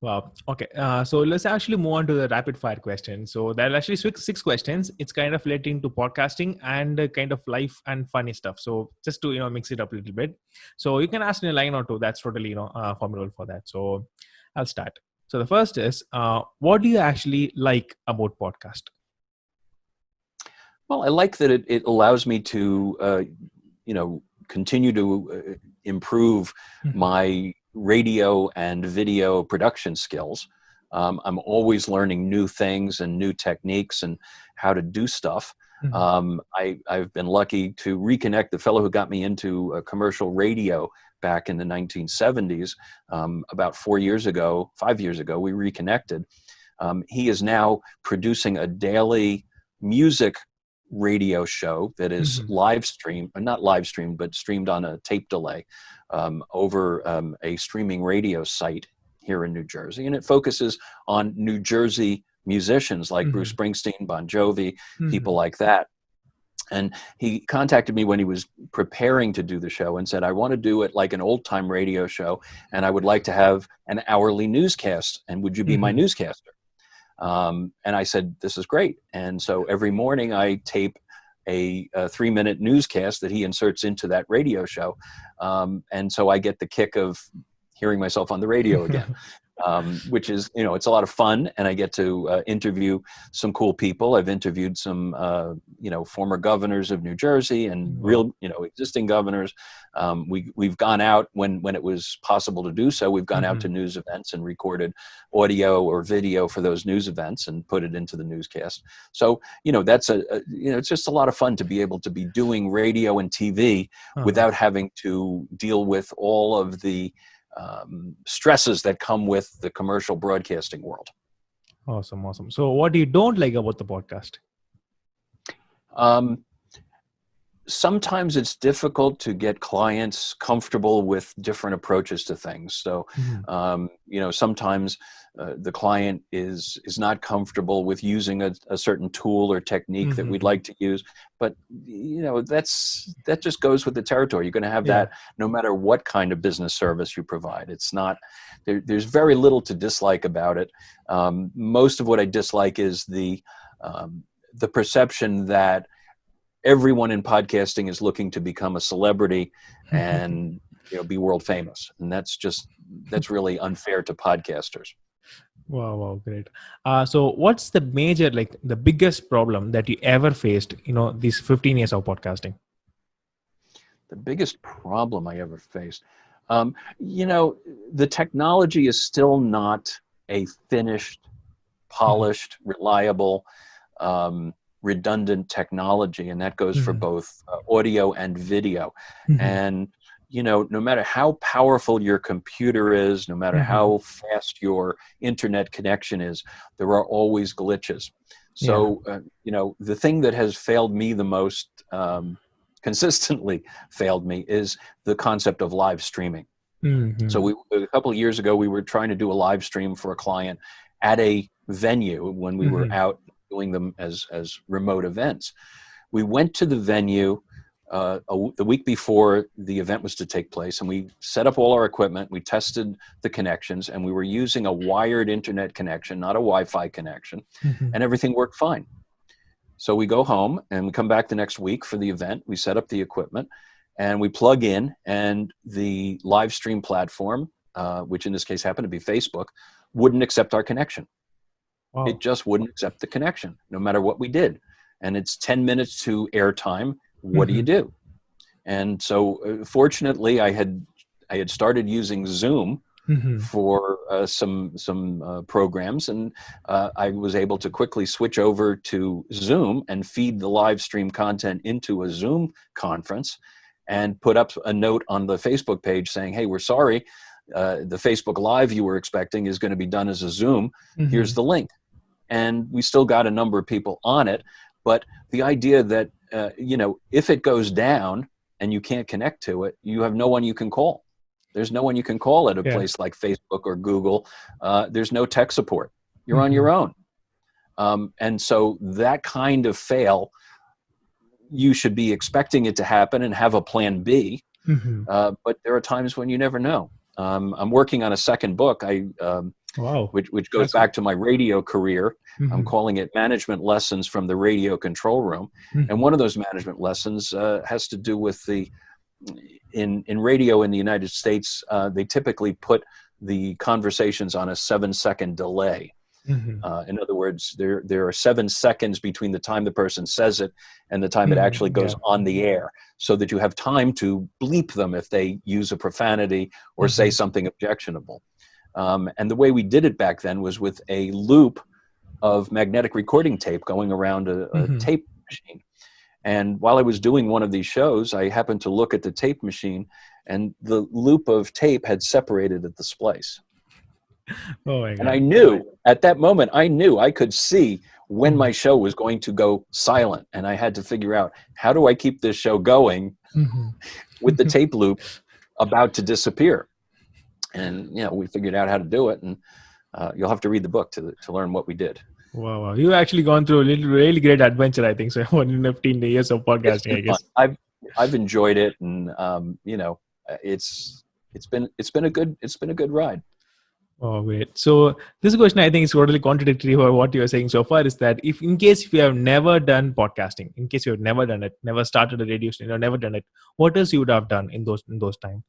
Speaker 1: Wow. Okay. So let's actually move on to the rapid fire question. So there are actually six questions. It's kind of relating to podcasting and kind of life and funny stuff. So just to mix it up a little bit. So you can ask in a line or two. That's totally formidable for that. So I'll start. So the first is, what do you actually like about podcast?
Speaker 2: Well, I like that it allows me to, continue to improve
Speaker 1: Mhm.
Speaker 2: my radio and video production skills. I'm always learning new things and new techniques and how to do stuff.
Speaker 1: Mhm.
Speaker 2: I've been lucky to reconnect the fellow who got me into commercial radio back in the 1970s. About 4 years ago, 5 years ago, we reconnected. He is now producing a daily music radio show that is
Speaker 1: Mhm.
Speaker 2: live streamed, not live streamed, but streamed on a tape delay over a streaming radio site here in New Jersey. And it focuses on New Jersey musicians like Bruce
Speaker 1: Mhm.
Speaker 2: Springsteen, Bon Jovi, people
Speaker 1: Mhm.
Speaker 2: like that. And he contacted me when he was preparing to do the show and said, I want to do it like an old time radio show. And I would like to have an hourly newscast. And would you be my
Speaker 1: Mhm.
Speaker 2: newscaster? And I said, this is great. And so every morning I tape a 3-minute newscast that he inserts into that radio show. And so I get the kick of hearing myself on the radio again. Which is, it's a lot of fun, and I get to interview some cool people. I've interviewed some, former governors of New Jersey and real, existing governors. We've gone out when it was possible to do so. We've gone out to news events and recorded audio or video for those news events and put it into the newscast. So, that's it's just a lot of fun to be able to be doing radio and TV without having to deal with all of the stresses that come with the commercial broadcasting world.
Speaker 1: Awesome. So what you don't like about the podcast?
Speaker 2: Sometimes it's difficult to get clients comfortable with different approaches to things. So, sometimes the client is not comfortable with using a certain tool or technique that we'd like to use. But, that just goes with the territory. You're going to have that no matter what kind of business service you provide. It's not, there's very little to dislike about it. Most of what I dislike is the perception that everyone in podcasting is looking to become a celebrity and be world famous, and that's really unfair to podcasters.
Speaker 1: Wow, great. So what's the major, the biggest problem that you ever faced, these 15 years of podcasting?
Speaker 2: The biggest problem I ever faced, the technology is still not a finished, polished, reliable, redundant technology, and that goes for both audio and video. And no matter how powerful your computer is, no matter how fast your internet connection is, there are always glitches. So the thing that has failed me the most, consistently failed me, is the concept of live streaming. So a couple of years ago, we were trying to do a live stream for a client at a venue when we were out doing them as remote events. We went to the venue the week before the event was to take place, and we set up all our equipment. We tested the connections, and we were using a wired internet connection, not a Wi-Fi connection, and everything worked fine. So we go home and we come back the next week for the event. We set up the equipment and we plug in, and the live stream platform, which in this case happened to be Facebook, wouldn't accept our connection. Wow. It just wouldn't accept the connection, no matter what we did. And it's 10 minutes to airtime. What do you do? And so, fortunately, I had started using Zoom for some programs, and I was able to quickly switch over to Zoom and feed the live stream content into a Zoom conference, and put up a note on the Facebook page saying, "Hey, we're sorry. The Facebook Live you were expecting is going to be done as a Zoom. Here's the link." And we still got a number of people on it. But the idea that, if it goes down and you can't connect to it, you have no one you can call. There's no one you can call at a place like Facebook or Google. There's no tech support. You're on your own. And so that kind of fail, you should be expecting it to happen and have a plan B. But there are times when you never know. I'm working on a second book, which goes back to my radio career. I'm calling it Management Lessons from the Radio Control Room. And one of those management lessons has to do with in radio in the United States, they typically put the conversations on a 7-second delay. In other words, there are 7 seconds between the time the person says it and the time it actually goes on the air, so that you have time to bleep them if they use a profanity or say something objectionable. And the way we did it back then was with a loop of magnetic recording tape going around a tape machine. And while I was doing one of these shows, I happened to look at the tape machine, and the loop of tape had separated at the splice. Oh my God. And I knew at that moment, I could see when my show was going to go silent. And I had to figure out, how do I keep this show going with the tape loop about to disappear? And, we figured out how to do it. And you'll have to read the book to learn what we did.
Speaker 1: Wow. You've actually gone through a really great adventure, I think. So 15 years of podcasting, I guess.
Speaker 2: I've enjoyed it. And, it's been a good ride.
Speaker 1: Oh, great. So this question, I think, is totally contradictory for what you're saying so far. Is that if you have never done podcasting, in case you have never done it, never started a radio station, or never done it, what else you would have done in those times?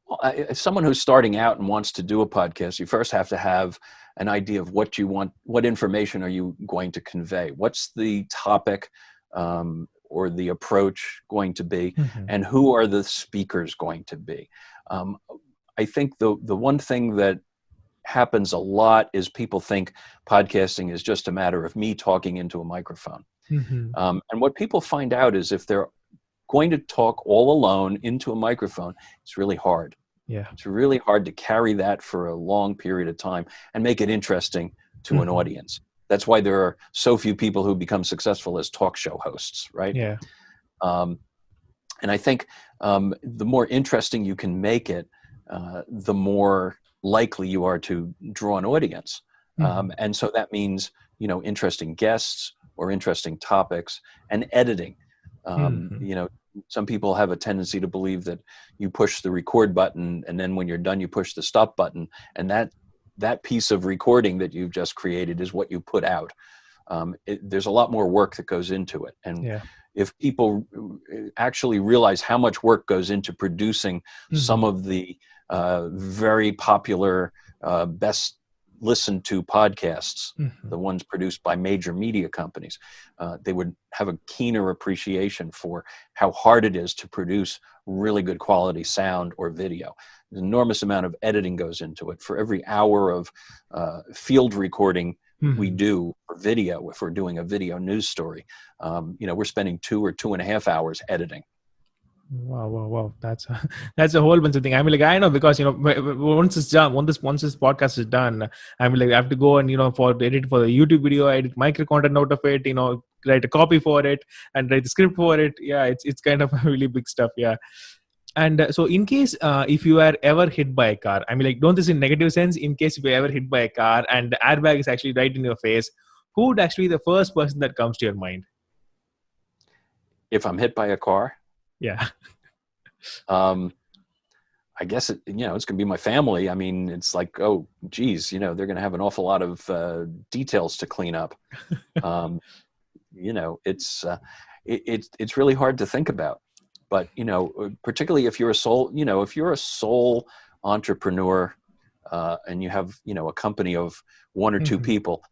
Speaker 2: Well, if someone who's starting out and wants to do a podcast, you first have to have an idea of what you want. What information are you going to convey? What's the topic or the approach going to be?
Speaker 1: Mm-hmm.
Speaker 2: And who are the speakers going to be? Um, I think the one thing that happens a lot is people think podcasting is just a matter of me talking into a microphone.
Speaker 1: Mm-hmm.
Speaker 2: And what people find out is if they're going to talk all alone into a microphone, it's really hard.
Speaker 1: Yeah.
Speaker 2: It's really hard to carry that for a long period of time and make it interesting to an
Speaker 1: Mm-hmm.
Speaker 2: audience. That's why there are so few people who become successful as talk show hosts, right?
Speaker 1: Yeah.
Speaker 2: Um, and I think the more interesting you can make it, the more likely you are to draw an audience.
Speaker 1: Mm-hmm.
Speaker 2: And so that means, interesting guests or interesting topics and editing.
Speaker 1: Mm-hmm.
Speaker 2: Some people have a tendency to believe that you push the record button and then when you're done, you push the stop button. And that piece of recording that you've just created is what you put out. There's a lot more work that goes into it. And
Speaker 1: Yeah.
Speaker 2: if people actually realize how much work goes into producing some
Speaker 1: Mm-hmm.
Speaker 2: of the very popular, best listened to podcasts,
Speaker 1: Mm-hmm.
Speaker 2: the ones produced by major media companies, they would have a keener appreciation for how hard it is to produce really good quality sound or video. An enormous amount of editing goes into it. For every hour of field recording we
Speaker 1: Mm-hmm.
Speaker 2: do for video, if we're doing a video news story, we're spending 2 or 2.5 hours editing.
Speaker 1: Wow, wow, wow. That's a whole bunch of things. I mean, like, I know because once it's done, once this podcast is done, I mean, like, I have to go and for edit for the YouTube video, edit micro content out of it, write a copy for it and write the script for it. Yeah, it's kind of really big stuff. Yeah. And so, in case if you are ever hit by a car, I mean, like, don't this in negative sense. In case if you're ever hit by a car and the airbag is actually right in your face, who would actually be the first person that comes to your mind?
Speaker 2: If I'm hit by a car,
Speaker 1: Yeah.
Speaker 2: I guess it's going to be my family. I mean, it's like, oh, geez, they're going to have an awful lot of details to clean up. It's really hard to think about. But particularly if you're a sole entrepreneur, and you have a company of one or two
Speaker 1: Mm-hmm.
Speaker 2: people,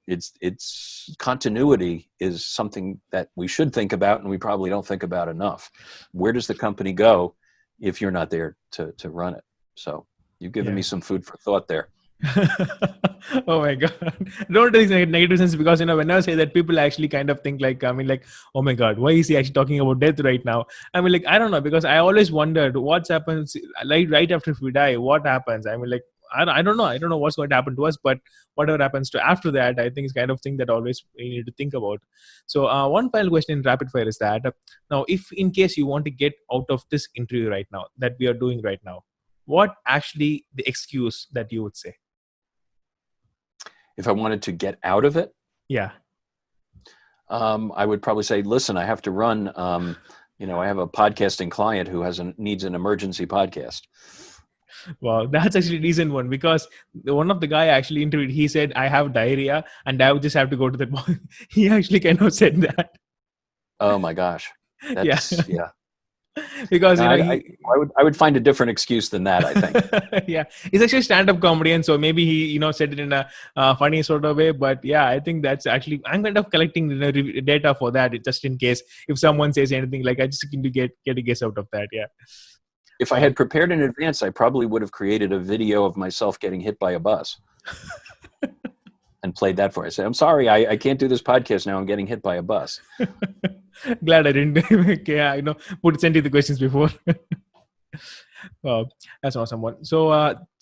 Speaker 2: it's continuity is something that we should think about, and we probably don't think about enough. Where does the company go if you're not there to run it? So you've given me
Speaker 1: Yeah.
Speaker 2: some food for thought there.
Speaker 1: Oh my god! Don't take negative sense because when I say that, people actually kind of think like, I mean, like, oh my god, why is he actually talking about death right now? I mean, like, I don't know, because I always wondered what happens like right after we die. What happens? I mean, like, I don't know. I don't know what's going to happen to us, but whatever happens to after that, I think is kind of thing that always we need to think about. So, one final question in rapid fire is that now, if in case you want to get out of this interview right now that we are doing right now, what actually the excuse that you would say?
Speaker 2: If I wanted to get out of it,
Speaker 1: Yeah.
Speaker 2: I would probably say, listen, I have to run. I have a podcasting client who needs an emergency podcast.
Speaker 1: Wow, that's actually a decent one because one of the guy I actually interviewed, he said, I have diarrhea and I would just have to go to the point. He actually kind of said that.
Speaker 2: Oh my gosh,
Speaker 1: Yeah.
Speaker 2: yeah.
Speaker 1: Because,
Speaker 2: No, I would find a different excuse than that, I think.
Speaker 1: yeah, he's actually a stand-up comedian, so maybe he, said it in a funny sort of way. But yeah, I think that's actually, I'm kind of collecting data for that, just in case if someone says anything, like I just need to get a guess out of that. Yeah.
Speaker 2: If I had prepared in advance, I probably would have created a video of myself getting hit by a bus and played that for you. I said, I'm sorry, I can't do this podcast now. I'm getting hit by a bus.
Speaker 1: Glad I didn't send you the questions before. That's awesome one. So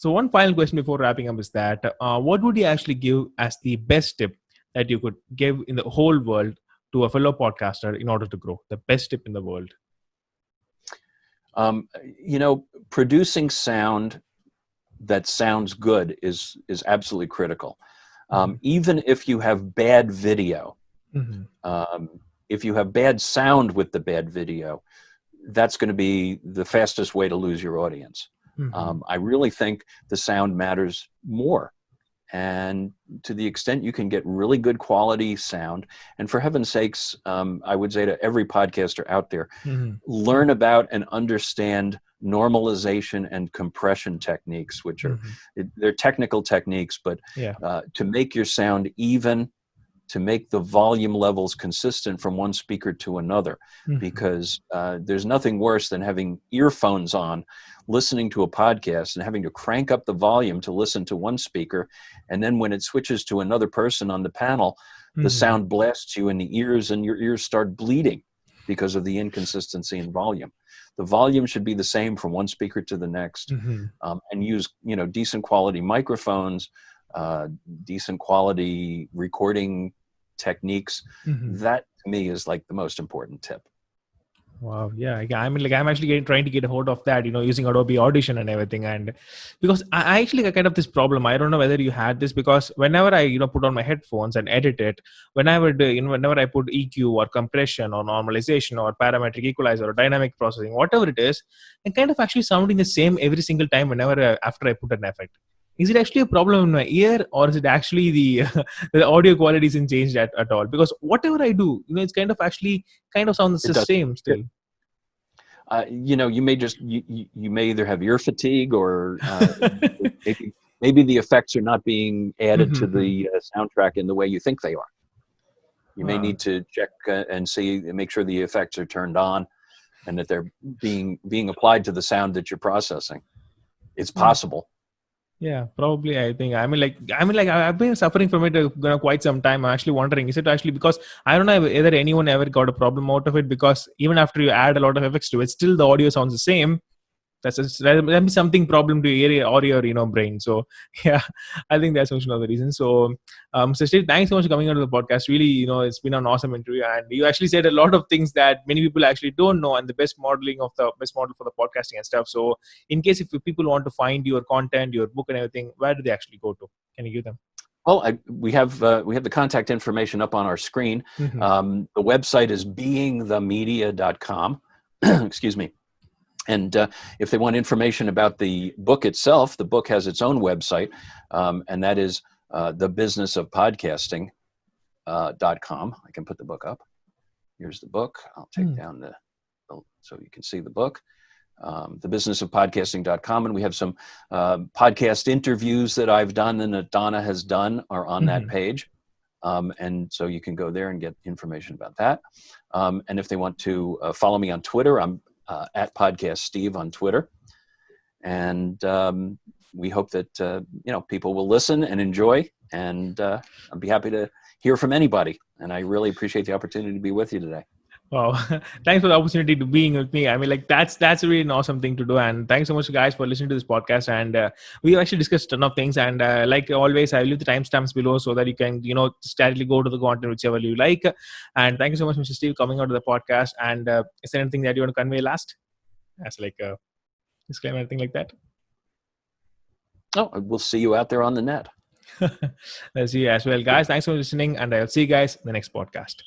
Speaker 1: one final question before wrapping up is that what would you actually give as the best tip that you could give in the whole world to a fellow podcaster in order to grow? The best tip in the world.
Speaker 2: Producing sound that sounds good is absolutely critical. Even if you have bad video, if you have bad sound with the bad video, that's going to be the fastest way to lose your audience. I really think the sound matters more. And to the extent you can get really good quality sound, and for heaven's sakes, I would say to every podcaster out there, learn about and understand normalization and compression techniques, which are they're technical techniques, but to make your sound even, to make the volume levels consistent from one speaker to another, because there's nothing worse than having earphones on, listening to a podcast and having to crank up the volume to listen to one speaker, and then when it switches to another person on the panel, the sound blasts you in the ears and your ears start bleeding because of the inconsistency in volume. The volume should be the same from one speaker to the next, and use decent quality microphones, decent quality recording techniques. That to me is like the most important tip.
Speaker 1: Wow. Yeah. I mean, like, I'm actually trying to get a hold of that, using Adobe Audition and everything. And because I actually got kind of this problem, I don't know whether you had this, because whenever I, put on my headphones and edit it, whenever I put EQ or compression or normalization or parametric equalizer or dynamic processing, whatever it is, I'm kind of actually sounding the same every single time after I put an effect. Is it actually a problem in my ear, or is it actually the audio quality isn't changed at all? Because whatever I do, it's kind of sounds the same still.
Speaker 2: You may just you may either have ear fatigue, or maybe the effects are not being added to the soundtrack in the way you think they are. You may need to check and make sure the effects are turned on, and that they're being applied to the sound that you're processing. It's possible.
Speaker 1: Yeah, probably. I think. I mean, like, I've been suffering from it quite some time. I'm actually wondering, is it actually because I don't know whether anyone ever got a problem out of it? Because even after you add a lot of effects to it, still the audio sounds the same. That'll be something problem to your or your brain. So yeah, I think that's one of the reasons. So so Steve, thanks so much for coming on to the podcast. Really, it's been an awesome interview, and you actually said a lot of things that many people actually don't know, and the best model for the podcasting and stuff. So in case if people want to find your content, your book and everything, where do they actually go to? Can you give them?
Speaker 2: Well, we have the contact information up on our screen. The website is beingthemedia.com. Excuse me. And if they want information about the book itself, the book has its own website, and that is thebusinessofpodcasting.com. I can put the book up. Here's the book. I'll take down so you can see the book. Thebusinessofpodcasting.com, and we have some podcast interviews that I've done and that Donna has done are on that page. And so you can go there and get information about that. And if they want to follow me on Twitter, I'm at Podcast Steve on Twitter, and we hope that people will listen and enjoy, and I'd be happy to hear from anybody. And I really appreciate the opportunity to be with you today.
Speaker 1: Wow, thanks for the opportunity to being with me. I mean, like, that's really an awesome thing to do, and thanks so much, guys, for listening to this podcast. And we actually discussed a ton of things, and like always, I will leave the timestamps below so that you can just directly go to the content whichever you like. And thank you so much, Mr. Steve, coming out to the podcast. And is there anything that you want to convey last, as like a disclaimer, anything like that?
Speaker 2: Oh, we'll see you out there on the net.
Speaker 1: Let's see you as well, guys. Thanks for listening, and I'll see you guys in the next podcast.